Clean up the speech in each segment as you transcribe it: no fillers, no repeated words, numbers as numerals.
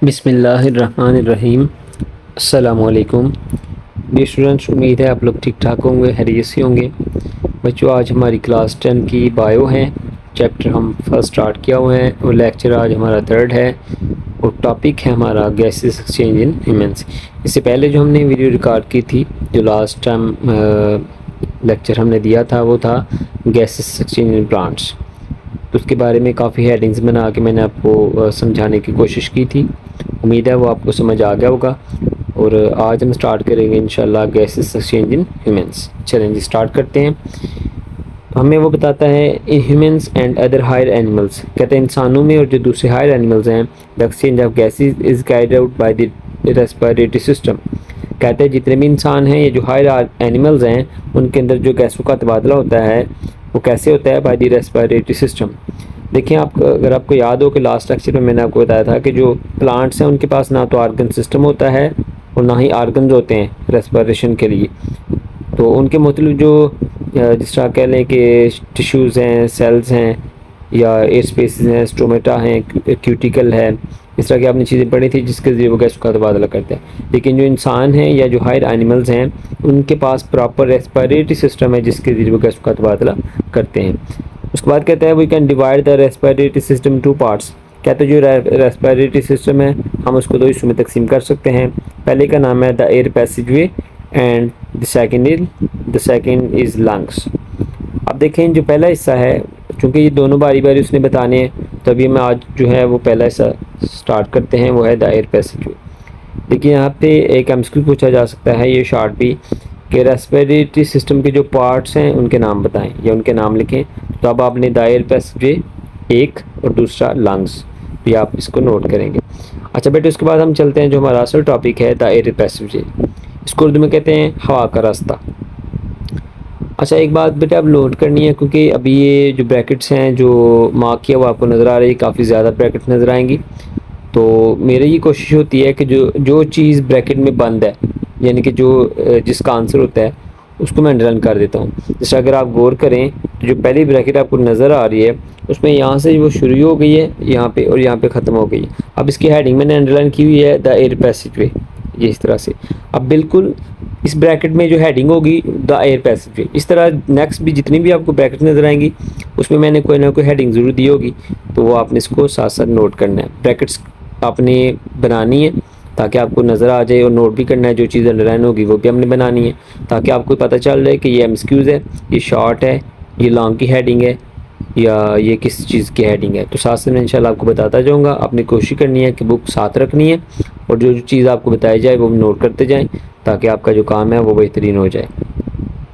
बिस्मिल्लाहिर्रहमानिर्रहीम। अस्सलामुअलैकुम dear students, उम्मीद है आप लोग ठीक ठाक होंगे, खैरियत से होंगे। बच्चों, आज हमारी क्लास 10 की बायो है। चैप्टर हम फर्स्ट स्टार्ट किया हुआ है और लेक्चर आज हमारा थर्ड है और टॉपिक है हमारा गैसेस एक्सचेंज इन ह्यूमंस। इससे पहले जो हमने वीडियो रिकॉर्ड की थी, जो लास्ट टाइम लेक्चर हमने दिया था, वो था गैसेस एक्सचेंज इन प्लांट्स। तो उसके बारे में काफ़ी हेडिंग्स बना के मैंने आपको समझाने की कोशिश की थी। उम्मीद है वो आपको समझ आ गया होगा। और आज हम स्टार्ट करेंगे इंशाल्लाह गैसेस एक्सचेंज इन ह्यूमंस। चलें जी, स्टार्ट करते हैं। हमें वो बताता है in humans and other higher animals, कहते हैं इंसानों में और जो दूसरे हायर एनिमल्स हैं, the exchange of gases is carried out by the respiratory system. कहते हैं जितने भी इंसान हैं या जो हायर एनिमल्स हैं, उनके अंदर जो गैसों का तबादला होता है वो कैसे होता है? Bye the respiratory system. देखिए, आप अगर आपको याद हो कि लास्ट लेक्चर में मैंने आपको बताया था कि जो प्लांट्स हैं उनके पास ना तो आर्गन सिस्टम होता है और ना ही आर्गन्स होते हैं रेस्पिरेशन के लिए। तो उनके मतलब जो जिस तरह कह लें कि टिश्यूज़ हैं, सेल्स हैं या एयर स्पेसेस हैं, स्टोमेटा हैं, क्यूटिकल है, इस तरह की आपने चीज़ें पढ़ी थी जिसके ज़रिए वो गैस का तबादला करते हैं। लेकिन जो इंसान हैं या जो हायर एनिमल्स हैं, उनके पास प्रॉपर रेस्पिरेटरी सिस्टम है जिसके ज़रिए वो गैस का तबादला करते हैं। उसके बाद कहता है we can divide the respiratory system two parts. कहते हैं जो रेस्पिरेटरी सिस्टम है हम उसको दो हिस्सों में तकसीम कर सकते हैं। पहले का नाम है the air passageway and the second is lungs. अब देखें, जो पहला हिस्सा है, चूँकि ये दोनों बारी बारी उसने बताने हैं, तभी मैं आज जो है वो पहला हिस्सा स्टार्ट करते हैं, वो है द एयर पैसेजवे। देखिए, यहाँ पे एक एमसीक्यू पूछा जा सकता है, ये शॉर्ट भी, कि रेस्पिरेटरी सिस्टम के जो पार्ट्स हैं उनके नाम बताएं या उनके नाम लिखें। तो अब आपने द एयर पैसेजवे एक और दूसरा लंग्स, ये आप इसको नोट करेंगे। अच्छा बेटे, उसके बाद हम चलते हैं जो हमारा असल टॉपिक है द एयर पैसेजवे। इसको उर्दू में कहते हैं हवा का रास्ता। अच्छा, एक बात बेटा अब नोट करनी है, क्योंकि अभी ये जो ब्रैकेट्स हैं जो मार्क किया वो आपको नज़र आ रही है, काफ़ी ज़्यादा ब्रैकेट नज़र आएंगी। तो मेरी ये कोशिश होती है कि जो जो चीज़ ब्रैकेट में बंद है, यानी कि जो जिसका आंसर होता है, उसको मैं अंडरलाइन कर देता हूँ। जैसे अगर आप गौर करें तो जो पहली ब्रैकेट आपको नज़र आ रही है उसमें यहाँ से वो शुरू हो गई है यहाँ पे और यहाँ पे ख़त्म हो गई है। अब इसकी हेडिंग मैंने अंडरलाइन की हुई है द एयर पैसेजवे, ये इस तरह से। अब बिल्कुल इस ब्रैकेट में जो हेडिंग होगी द एयर पैसेजवे, इस तरह नेक्स्ट भी जितनी भी आपको ब्रैकेट नज़र आएंगी उसमें मैंने कोई ना कोई हेडिंग ज़रूर दी होगी, तो वो आपने इसको साथ साथ नोट करना है। ब्रैकेट्स आपने बनानी है ताकि आपको नज़र आ जाए, और नोट भी करना है, जो चीज़ अंडरलाइन होगी वो भी हमने बनानी है ताकि आपको पता चल जाए कि ये एमसीक्यूज़ है, ये शॉर्ट है, ये लॉन्ग की हेडिंग है या ये किस चीज़ की हेडिंग है। तो साथ से मैं इंशाल्लाह आपको बताता जाऊँगा। आपने कोशिश करनी है कि बुक साथ रखनी है और जो जो चीज़ आपको बताई जाए वो नोट करते जाएँ ताकि आपका जो काम है वो बेहतरीन हो जाए।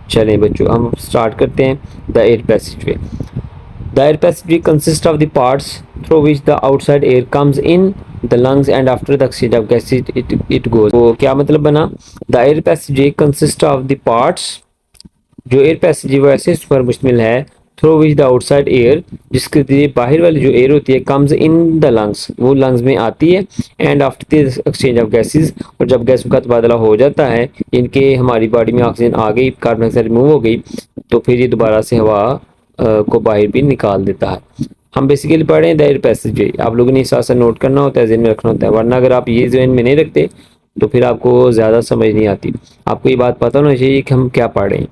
चलें बच्चों, हम स्टार्ट करते हैं the air passageway. The air passageway consists of the parts through which the outside air comes in the lungs and after the exchange of gases it goes। तो क्या मतलब बना? The air passageway consists of the parts, जो air passage वो ऐसे पर मुश्तमिल है, through which the outside air, जिसके जरिए बाहर वाली जो एयर होती है, कम्स इन द लंग्स, वो लंग्स में आती है, and after the exchange of gases, और जब गैसों का तबादला हो जाता है, इनके हमारी बॉडी में ऑक्सीजन आ गई, कार्बन डाइऑक्साइड रिमूव हो गई, तो फिर ये दोबारा से हवा को बाहर भी निकाल देता है। हम बेसिकली पढ़ रहे हैं द एयर पैसेजवे। आप लोगों ने इस साथ नोट करना होता है, ज़हन में रखना होता है, वरना अगर आप ये ज़हन में नहीं रखते तो फिर आपको ज़्यादा समझ नहीं आती। आपको ये बात पता होना चाहिए कि हम क्या पढ़ रहे हैं।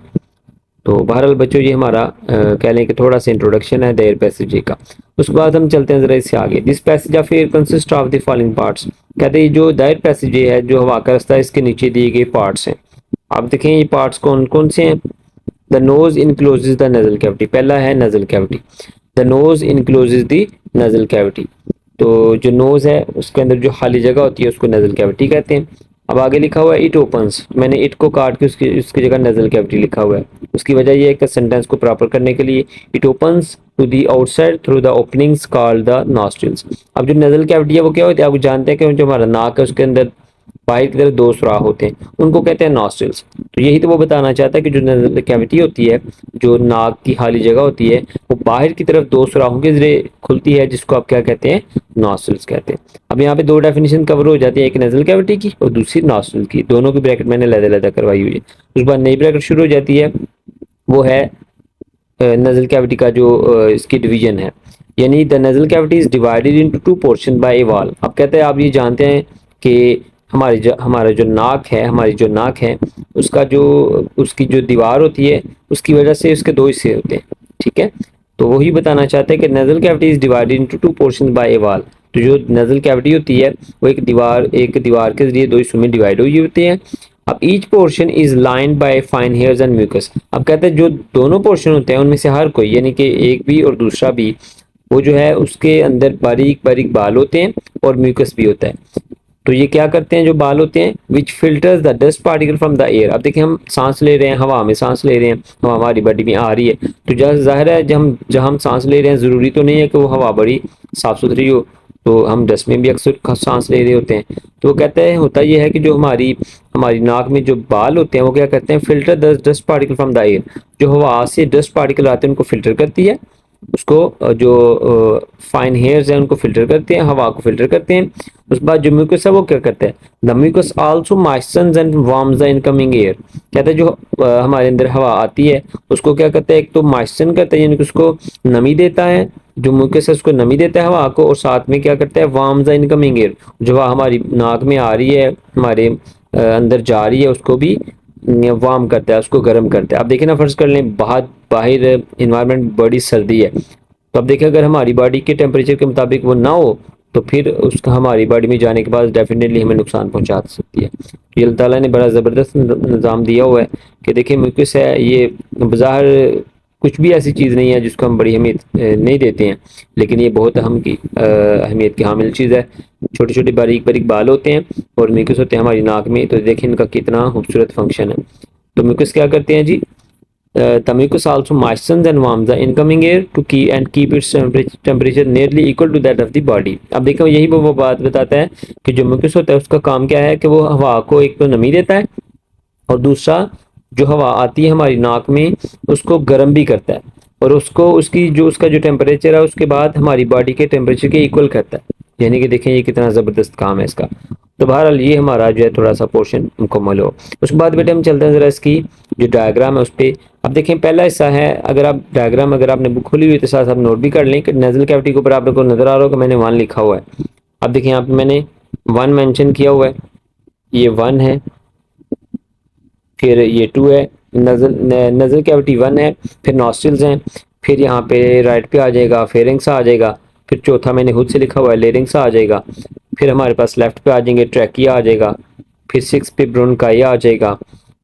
तो बहरहाल बच्चों, ये हमारा कह लें कि थोड़ा सा इंट्रोडक्शन है द एयर पैसेजवे का। उसके बाद हम चलते हैं ज़रा इससे आगे। This passage of air consist of the following parts. कहते हैं जो द एयर पैसेजवे है, जो हवा का रास्ता है, इसके नीचे दिए गए पार्ट्स हैं। आप देखें ये पार्ट्स कौन कौन से हैं। The nose encloses the nasal cavity, पहला है nasal cavity. The nose encloses the nasal cavity, तो जो नोज है उसके अंदर जो खाली जगह होती है उसको नजल कैविटी कहते हैं। अब आगे लिखा हुआ है इट ओपन्स, मैंने इट को काट के उसकी जगह नजल कैविटी लिखा हुआ है। उसकी वजह यह है कि सेंटेंस को प्रॉपर करने के लिए, it opens to the outside through the openings called the nostrils. अब जो नजल कैविटी है वो क्या होती है? आप जानते हैं कि जो हमारा नाक है उसके अंदर बाहर की तरफ दो सुराख होते हैं, उनको कहते हैं नॉस्ट्रिल्स। तो यही तो वो बताना चाहता है कि जो नजल कैविटी होती है, जो नाक की खाली जगह होती है, वो बाहर की तरफ दो सुराखों के जरिए खुलती है, जिसको आप क्या कहते हैं? नॉस्ट्रिल्स कहते हैं। अब यहाँ पे दो डेफिनेशन कवर हो जाती है, एक नजल कैविटी की और दूसरी नॉस्ट्रिल की। दोनों की ब्रैकेट मैंने अलग-अलग करवाई हुई है। उसके बाद नई ब्रैकेट शुरू हो जाती है, वो है नजल कैविटी का जो इसकी डिवीजन है। यानी the nasal cavity is divided into two portion by a wall. अब कहते हैं आप ये जानते हैं कि हमारा जो नाक है उसका जो उसकी जो दीवार होती है उसकी वजह से उसके दो हिस्से होते हैं, ठीक है। तो वही बताना चाहते हैं कि nasal cavity is divided into two portion by a wall. तो जो नजल कैविटी होती है वो एक दीवार के जरिए दो हिस्सों में डिवाइड हुई होती है। अब each portion is lined by fine hairs and mucus. अब कहते हैं जो दोनों पोर्शन होते हैं उनमें से हर कोई, यानी कि एक भी और दूसरा भी, वो जो है उसके अंदर बारीक बारीक बाल होते हैं और म्यूकस भी होता है। तो ये क्या करते हैं जो बाल होते हैं, which filters the dust particle from the air. अब देखिए हम सांस ले रहे हैं, हवा में सांस ले रहे हैं, हवा हमारी बॉडी में आ रही है, तो जाहिर है जब हम सांस ले रहे हैं ज़रूरी तो नहीं है कि वो हवा बड़ी साफ़ सुथरी हो, तो हम डस्ट में भी अक्सर सांस ले रहे होते हैं। तो वो कहते हैं होता ये है कि जो हमारी हमारी नाक में जो बाल होते हैं वो क्या करते हैं, filter the dust particle from the air. जो हवा से डस्ट पार्टिकल आते हैं उनको फिल्टर करती है, उसको जो फाइन हेयर्स हैं उनको फिल्टर करते हैं, हवा को फिल्टर करते हैं। उसके बाद जो म्यूकस है वो क्या करता है, the mucus also moistens and warms the incoming air. कहते हैं जो हमारे अंदर हवा आती है उसको क्या करता है, एक तो मॉइस्चन करता है यानी कि उसको नमी देता है, जो म्यूकस है उसको नमी देता है हवा को, और साथ में क्या करता है, वार्म्स द इनकमिंग एयर। जो हवा हमारी नाक में आ रही है, हमारे अंदर जा रही है, उसको भी वार्म करता है, उसको गर्म करता है। अब देखिए ना, फर्ज कर लें बाहर इन्वायरमेंट बड़ी सर्दी है, तो अब देखिए अगर हमारी बॉडी के टेम्परेचर के मुताबिक वो ना हो तो फिर उसका हमारी बॉडी में जाने के बाद डेफिनेटली हमें नुकसान पहुंचा सकती है। ये अल्लाह ताला ने बड़ा ज़बरदस्त निज़ाम दिया हुआ है कि देखिए म्यूकस है, ये बाज़ाहिर कुछ भी ऐसी चीज़ नहीं है जिसको हम बड़ी अहमियत नहीं देते हैं, लेकिन ये बहुत अहमियत की हामिल चीज़ है। छोटे छोटे बारीक बारीक बाल होते हैं और म्यूकस होते हैं हमारी नाक में, तो देखिए इनका कितना खूबसूरत फंक्शन है। तो म्यूकस क्या करते हैं जी, the mucus also moistens and warms the incoming air to keep its temperature nearly equal to that of the body। अब देखो यही वो बात बताता है कि जो म्यूकस होता है उसका काम क्या है कि वो हवा को एक तो नमी देता है और दूसरा जो हवा आती है हमारी नाक में उसको गर्म भी करता है, और उसको उसका जो टेम्परेचर है उसके बाद हमारी बॉडी के टेम्परेचर के इक्वल करता है। यानी कि देखें ये कितना ज़बरदस्त काम है इसका। तो बहरहाल ये हमारा जो है थोड़ा सा पोर्शन मुकम्मल हो। उसके बाद बेटे हम चलते हैं ज़रा इसकी जो डायग्राम है उस पर। अब देखें पहला हिस्सा है, अगर आप डायग्राम अगर आपने बुक खोली हुई तो साथ साथ नोट भी कर लें कि नेज़ल कैविटी के ऊपर आप लोगों को नज़र आ रहा हो कि मैंने 1 लिखा हुआ है। अब देखिए यहाँ पे मैंने 1 मेंशन किया हुआ है, ये 1 है, फिर ये 2 है, नज़ल कैविटी 1 है, फिर नॉस्ट्रिल्स हैं, फिर यहाँ पे राइट पे आ जाएगा फेरिंग्स आ जाएगा, फिर चौथा मैंने खुद से लिखा हुआ है लेरिंग्स आ जाएगा, फिर हमारे पास लेफ्ट पे आ जाएंगे ट्रैकिया आ जाएगा, फिर 6 पे ब्रोंकाइया आ जाएगा,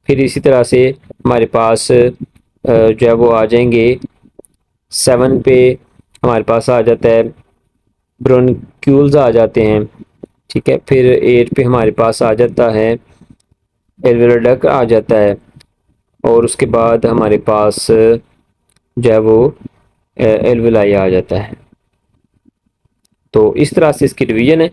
फिर इसी तरह से हमारे पास जो है वो आ जाएंगे 7 पे हमारे पास आ जाता है ब्रोनक्यूल्स आ जाते हैं, ठीक है। फिर 8 पे हमारे पास आ जाता है एल्वेओलर डक्ट आ जाता है, और उसके बाद हमारे पास जो है वो एल्वेलाई आ जाता है। तो इस तरह से इसकी डिवीजन है,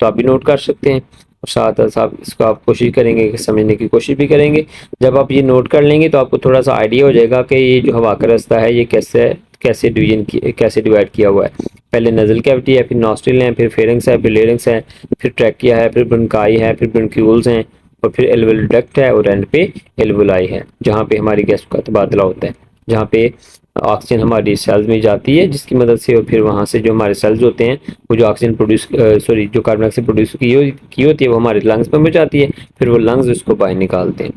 तो आप भी नोट कर सकते हैं और साथ साथ इसको आप कोशिश करेंगे कि समझने की कोशिश भी करेंगे। जब आप ये नोट कर लेंगे तो आपको थोड़ा सा आइडिया हो जाएगा कि ये जो हवा का रास्ता है ये कैसे डिवाइड किया हुआ है। पहले नज़ल कैविटी है, फिर नॉस्ट्रिल है, फिर फेरिंग्स है, फिर लेरिंग्स है, फिर ट्रैकिया है, फिर ब्रोंकाई है, फिर ब्रोंक्यूल्स हैं, और फिर एल्वेओलर डक्ट है, और एंड पे एल्वेओलाई है जहाँ पे हमारी गैस का तबादला होता है, जहाँ पे ऑक्सीजन हमारी सेल्स में जाती है जिसकी मदद से, और फिर वहाँ से जो हमारे सेल्स होते हैं वो जो ऑक्सीजन जो कार्बन डाइऑक्साइड प्रोड्यूस की होती है वो हमारे लंग्स में जाती है, फिर वो लंग्स उसको बाहर निकालते हैं।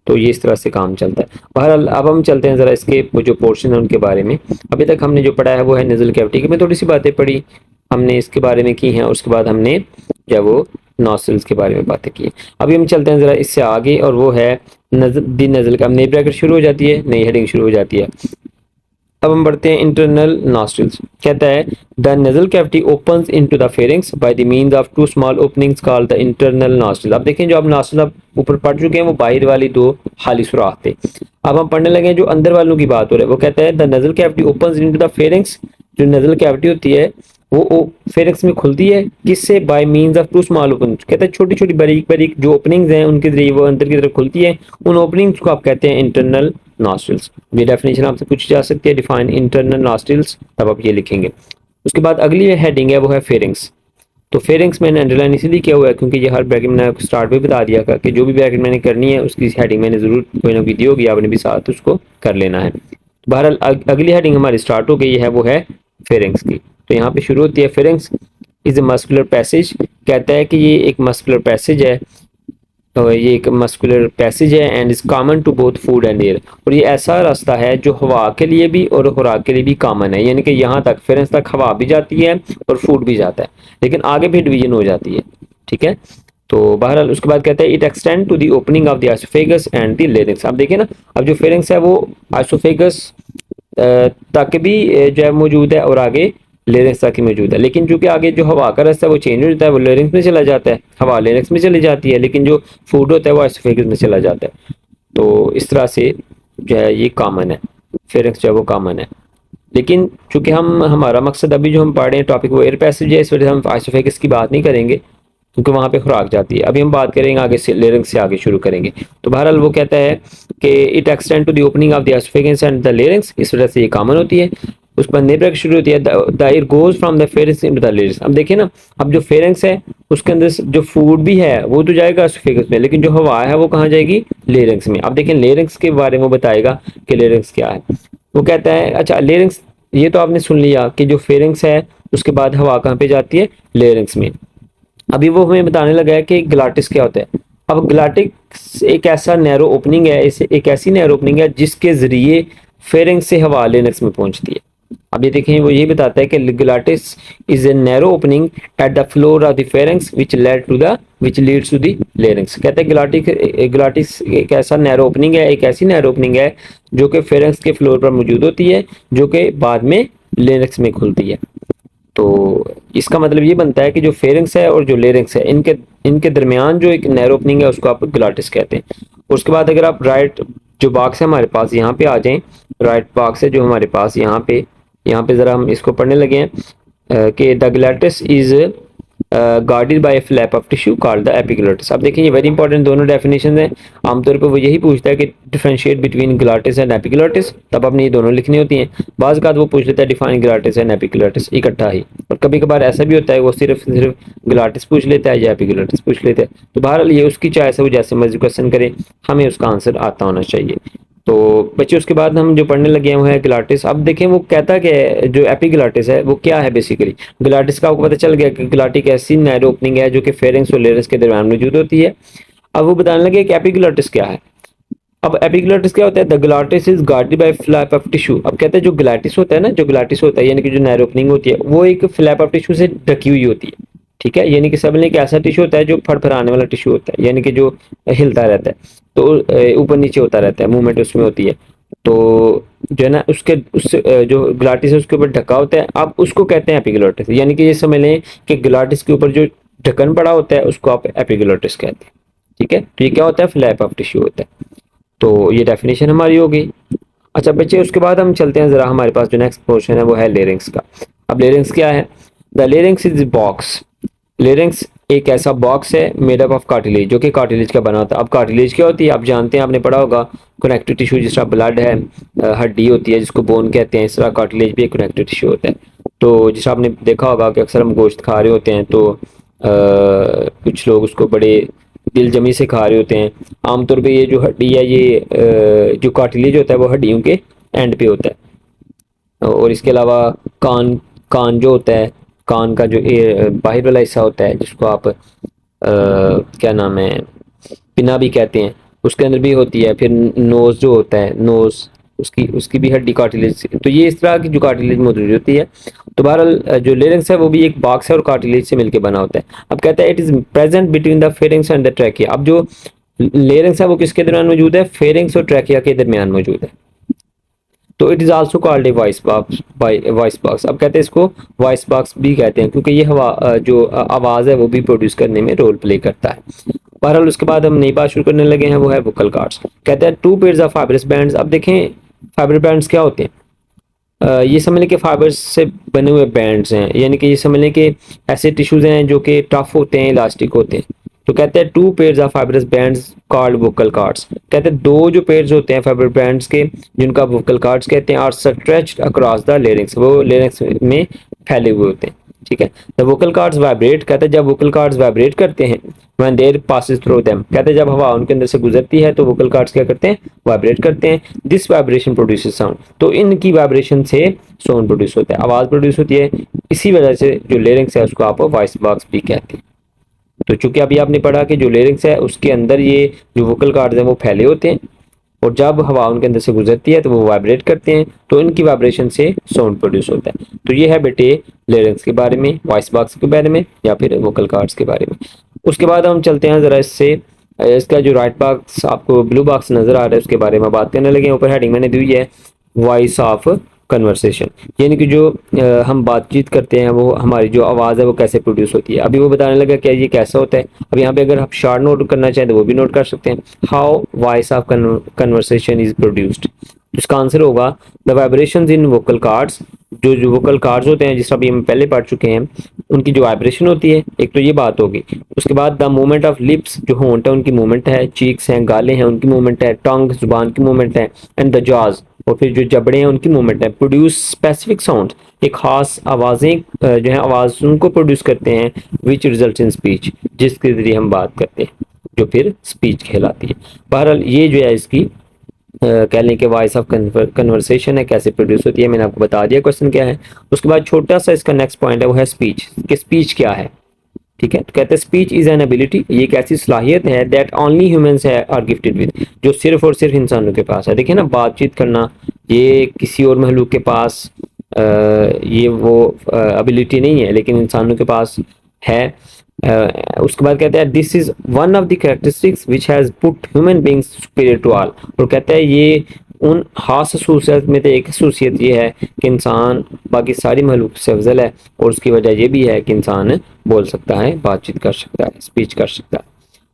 तो ये इस तरह से काम चलता है। बहरहाल अब हम चलते हैं ज़रा इसके वो जो पोर्शन है उनके बारे में। अभी तक हमने जो पढ़ा है वो है नज़ल कैविटी की, मैं थोड़ी सी बातें पढ़ी हमने इसके बारे में की हैं, उसके बाद हमने जो है वो नॉस्ट्रिल्स के बारे में बातें की। अभी हम चलते हैं ज़रा इससे आगे, और वो है नज़ल का। अब नई ब्रैकेट शुरू हो जाती है, नई हेडिंग शुरू हो जाती है। अब हम बढ़ते हैं इंटरनल नॉस्ट्रिल्स। कहता है the नज़ल cavity opens into the pharynx by the means of 2 small openings called the internal nostril. अब देखें जो आप नॉस्ट्रिल आप ऊपर पढ़ चुके हैं वो बाहर वाली 2 खाली सुराख थे। अब हम पढ़ने लगे जो अंदर वालों की बात हो रही है। वो कहता है the नज़ल cavity opens into the pharynx. जो नज़ल कैविटी होती है वो फेरिंग्स में खुलती है, किससे, by means of 2 small openings. कहता है छोटी छोटी बारीक बारीक जो ओपनिंग्स हैं उनके जरिए वो अंदर की तरफ खुलती है, उन ओपनिंग्स को आप कहते हैं इंटरनल नॉस्ट्रिल्स। ये डेफिनेशन आपसे पूछी जा सकती है, डिफाइन इंटरनल नॉस्ट्रिल्स, तब आप ये लिखेंगे। उसके बाद अगली हेडिंग है वो है फेरिंग्स। तो फेरिंग्स मैंने अंडरलाइन इसलिए किया हुआ है क्योंकि ये हर ब्रैकेट मैंने स्टार्ट में बता दिया था कि जो भी ब्रैकेट मैंने करनी है उसकी हेडिंग मैंने जरूर कोई ना कोई दी होगी, आपने भी साथ उसको कर लेना है। बहरहाल अगली हेडिंग हमारी स्टार्ट हो गई है, वो है फेरिंग्स की। तो यहाँ पे शुरू होती है pharynx is a muscular passage, कहता है कि ये एक मस्कुलर पैसेज है, तो ये एक मस्कुलर पैसेज है and is common to both food and air, और ये ऐसा रास्ता है जो हवा के लिए भी और खुराक के लिए भी कॉमन है, यानी कि यहाँ तक फेरेंस तक हवा भी जाती है और फूड भी जाता है, लेकिन आगे भी डिवीजन हो जाती है। ठीक है, तो बहरहाल उसके बाद कहते हैं it extend to the opening of the oesophagus and the larynx. अब देखिए ना, अब जो फेरिंग्स है वो आइसोफेगस तक भी जो है मौजूद है और आगे लेरिंक्स तक ही मौजूद है, लेकिन चूंकि आगे जो हवा का रास्ता है वो चेंज हो जाता है, वो लेरिंक्स में चला जाता है, हवा लेरिंक्स में चली जाती है, लेकिन जो फूड होता है वो एसोफेगस में चला जाता है। तो इस तरह से जो है ये कॉमन है, फेरिंग्स जो है वो कॉमन है। लेकिन चूंकि हम हमारा मकसद अभी जो हम पढ़ रहे हैं टॉपिक वो एयर पैसेज है, इस वजह से हम आइसोफेगस की बात नहीं करेंगे क्योंकि वहाँ पे खुराक जाती है। अभी हम बात करेंगे आगे से, लेरिंक्स से आगे शुरू करेंगे। तो बहरहाल वो कहता है कि it extend to the opening of the oesophagus and the larynx, इस वजह से ये कॉमन होती है। उस पर नेब्रक शुरू होती है, the air goes from the pharynx into the larynx. अब देखिए ना, अब जो फेरिंग्स है उसके अंदर जो फूड भी है वो तो जाएगा एसोफेगस में, लेकिन जो हवा है वो कहाँ जाएगी, लेरिंक्स में। अब देखिए लेरिंक्स के बारे में बताएगा कि लेरिंक्स क्या है। वो कहता है अच्छा लेरिंक्स, ये तो आपने सुन लिया कि जो फेरिंग्स है उसके बाद हवा कहाँ पे जाती है, लेरिंक्स में। अभी वो हमें बताने लगा है कि ग्लाटिस क्या होता है। अब ग्लाटिस एक ऐसा नैरो ओपनिंग है, इसे एक ऐसी नैरो ओपनिंग है जिसके जरिए फेरिंग्स से हवा लेरिंक्स में पहुंचती है। अब ये देखें, वो ये बताता है कि glottis is a narrow opening at the floor of the pharynx which leads to the larynx. कहते हैं ग्लाटिस एक ऐसा नैरो ओपनिंग है, एक ऐसी नैरो ओपनिंग है जो कि फेरिंग्स के फ्लोर पर मौजूद होती है, जो कि बाद में लेरिंक्स में खुलती है। तो इसका मतलब ये बनता है कि जो फेरिंग्स है और जो लेरिंक्स है इनके इनके दरमियान जो एक नैरो ओपनिंग है उसको आप ग्लाटिस कहते हैं। उसके बाद अगर आप राइट जो बॉक्स है हमारे पास यहाँ पे आ जाएं, राइट बॉक्स है जो हमारे पास यहाँ पे ज़रा हम इसको पढ़ने लगे हैं कि the glottis is guarded by flap of tissue called the epiglottis. अब देखिए ये वेरी इंपॉर्टेंट दोनों डेफिनेशन है, आमतौर पर वो यही पूछता है कि differentiate between glottis and epiglottis, तब आपने ये दोनों लिखनी होती हैं। बाज़ का वो पूछ लेता है डिफाइन ग्लाटिस एंड एपिग्लोटिस इकट्ठा ही, और कभी कभार ऐसा भी होता है वो सिर्फ ग्लाटिस पूछ लेता है या एपिग्लोटिस पूछ लेता है। तो बहरहाल ये उसकी चॉइस है, वो जैसे मर्जी क्वेश्चन करे, हमें उसका आंसर आता होना चाहिए। तो बच्चे उसके बाद हम जो पढ़ने लगे हैं वो है ग्लाटिस। अब देखें वो कहता कि जो एपिग्लाटिस है वो क्या है बेसिकली। ग्लाटिस का आपको पता चल गया कि ग्लाटिक ऐसी नैरो ओपनिंग है जो कि फेरिंग्स और लेरिंक्स के दरमियान मौजूद होती है। अब वो बताने लगे कि एपिग्लाटिस क्या है। अब एपिग्लाटिस क्या होता है, the glottis is guarded by flap of tissue. अब कहते हैं जो ग्लाटिस होता है ना, जो ग्लाटिस होता है यानी कि जो नैरो ओपनिंग होती है वो एक फ्लैप ऑफ टिश्यू से ढकी हुई होती है। ठीक है, यानी कि सब ने एक ऐसा टिश्यू होता है जो फड़फड़ाने वाला टिश्यू होता है, यानी कि जो हिलता रहता है, तो ऊपर नीचे होता रहता है, मूवमेंट उसमें होती है। तो जो है ना उसके उससे जो ग्लाटिस है उसके ऊपर ढका होता है, आप उसको कहते हैं एपिग्लोटिस। यानी कि ये समझ लें कि ग्लाटिस के ऊपर जो ढक्कन पड़ा होता है उसको आप एपिग्लोटिस कहते हैं। ठीक है, तो ये क्या होता है, फ्लैप ऑफ टिश्यू होता है। तो ये डेफिनेशन हमारी हो गई। अच्छा बच्चे उसके बाद हम चलते हैं ज़रा, हमारे पास जो नेक्स्ट पोर्शन है वो है लेरिंक्स का। अब लेरिंक्स क्या है, the larynx is box. Larynx एक ऐसा बॉक्स है मेड अप ऑफ कार्टिलेज, जो कि कार्टिलेज का बना होता है। अब कार्टिलेज क्या होती है आप जानते हैं, आपने पढ़ा होगा, कनेक्टिव टिश्यू, जिस तरह ब्लड है, हड्डी होती है जिसको बोन कहते हैं, इस तरह कार्टिलेज भी एक कनेक्टिव टिश्यू होता है। तो जिस आपने देखा होगा कि अक्सर हम गोश्त खा रहे होते हैं तो कुछ लोग उसको बड़े दिल जमी से खा रहे होते हैं। आमतौर पे ये जो हड्डी है ये जो कार्टिलेज होता है वो हड्डियों के एंड पे होता है। और इसके अलावा कान कान जो होता है, कान का जो बाहर वाला हिस्सा होता है जिसको आप क्या नाम है, पिना भी कहते हैं, उसके अंदर भी होती है। फिर नोज़ जो होता है, नोज़ उसकी उसकी भी हड्डी कार्टिलेज। तो ये इस तरह की जो कार्टिलेज मौजूद होती है। तो बहरहाल जो लेरिंक्स है वो भी एक बॉक्स है और कार्टिलेज से मिलकर बना होता है। अब कहता है it is present between the pharynx and the trachea. अब जो लेरिंक्स है वो किसके दरमियान मौजूद है, फेरिंग्स और ट्रैकिया के दरमियान मौजूद है। तो it is also called a voice box bye voice box. अब कहते हैं इसको वॉइस बॉक्स भी कहते हैं क्योंकि ये हवा जो आवाज़ है वो भी प्रोड्यूस करने में रोल प्ले करता है। बहरहाल उसके बाद हम नई बात शुरू करने लगे हैं वो है वोकल कॉर्ड्स। कहते हैं two pairs of fibrous bands. अब देखें फाइबर बैंड्स क्या होते हैं, ये समझ लें कि फाइबर्स से बने हुए बैंड्स हैं, यानी कि ये समझ लें कि ऐसे टिश्यूज हैं जो कि टफ होते हैं, इलास्टिक होते हैं। तो कहते हैं two pairs of fibrous bands called vocal cords. कहते हैं दो जो पेयर्स होते हैं फाइबर बैंड्स के जिनका वोकल कॉर्ड्स कहते हैं, are stretched across the larynx, वो लेरिंक्स में फैले हुए होते हैं। ठीक है, द वोकल कॉर्ड्स वाइब्रेट। कहते हैं जब वोकल कॉर्ड्स वाइब्रेट करते हैं, when there passes through them, कहते हैं जब हवा उनके अंदर से गुजरती है तो वोकल कॉर्ड्स क्या करते हैं, वाइब्रेट करते हैं। This vibration produces sound. तो इनकी वाइब्रेशन से साउंड प्रोड्यूस होता है, आवाज़ प्रोड्यूस होती है। इसी वजह से जो लिरिक्स है उसको आप वॉइस बॉक्स भी कहते हैं। तो चूंकि अभी आपने पढ़ा कि जो लिरिक्स है उसके अंदर ये जो वोकल कार्ड्स हैं वो फैले होते हैं, और जब हवा उनके अंदर से गुजरती है तो वो वाइब्रेट करते हैं, तो इनकी वाइब्रेशन से साउंड प्रोड्यूस होता है। तो ये है बेटे लिरिक्स के बारे में, वॉइस बॉक्स के बारे में या फिर वोकल कार्ड्स के बारे में। उसके बाद हम चलते हैं ज़रा इससे, इसका जो राइट बॉक्स आपको ब्लू बॉक्स नज़र आ रहा है उसके बारे में बात करने लगे। ऊपर हेडिंग मैंने दी है वॉइस ऑफ कन्वर्सेशन, यानी कि जो हम बातचीत करते हैं वो हमारी जो आवाज़ है वो कैसे प्रोड्यूस होती है। अभी वो बताने लगा क्या ये कैसा होता है। अब यहाँ पे अगर आप शॉर्ट नोट करना चाहें तो वो भी नोट कर सकते हैं। How voice of conversation is produced, इसका आंसर होगा the vibrations in vocal cords. जो वोकल कार्ड्स होते हैं, जिस अभी हम पहले पढ़ चुके हैं, उनकी जो वाइब्रेशन होती है, एक तो ये बात होगी। उसके बाद द मूवमेंट ऑफ लिप्स, जो होंठ है उनकी मूवमेंट है, चीक्स हैं, गालें हैं उनकी मूवमेंट है, टंग जुबान की मूवमेंट है, एंड द जॉज, और फिर जो जबड़े हैं उनकी मूवमेंट है। प्रोड्यूस स्पेसिफिक साउंड, एक खास आवाज़ें जो है आवाज़ उनको प्रोड्यूस करते हैं, विच रिजल्ट इन स्पीच, जिसके ज़रिए हम बात करते हैं, जो फिर स्पीच कहलाती है। बहरहाल ये जो है इसकी कह लें कि वॉइस ऑफ कन्वर्सेशन है, कैसे प्रोड्यूस होती है, मैंने आपको बता दिया क्वेश्चन क्या है। उसके बाद छोटा सा इसका नेक्स्ट पॉइंट है वो है स्पीच, कि स्पीच क्या है। ठीक है, तो कहते हैं स्पीच इज एन एबिलिटी, ये एक ऐसी सलाहियत है that only humans are gifted with, जो सिर्फ और सिर्फ इंसानों के पास है। देखिए ना, बातचीत करना ये किसी और महलूक के पास ये वो एबिलिटी नहीं है, लेकिन इंसानों के पास है। उसके बाद कहते हैं this is one of the characteristics which has put human beings superior to all, और कहता है ये उन खास खसूसियत में से एक खसूसियत ये है कि इंसान बाकी सारी महलूक से अफजल है, और उसकी वजह ये भी है कि इंसान बोल सकता है, बातचीत कर सकता है, स्पीच कर सकता है।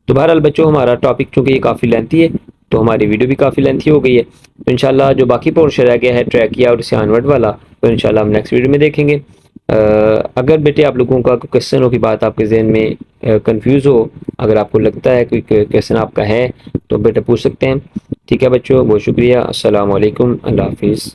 तो बहरहाल बच्चों, हमारा टॉपिक चूँकि ये काफ़ी लेंथी है तो हमारी वीडियो भी काफ़ी लेंथी हो गई है। तो इंशाल्लाह जो बाकी पोर्शन रह गया है ट्रैकिया और सियानवर्ड वाला, तो इंशाल्लाह हम नेक्स्ट वीडियो में देखेंगे। अगर बेटे आप लोगों का कोई क्वेश्चन हो की बात आपके जहन में कंफ्यूज हो, अगर आपको लगता है कोई क्वेश्चन आपका है तो बेटे पूछ सकते हैं। ठीक है बच्चों, बहुत शुक्रिया। अस्सलाम वालेकुम, अल्लाह हाफिज़।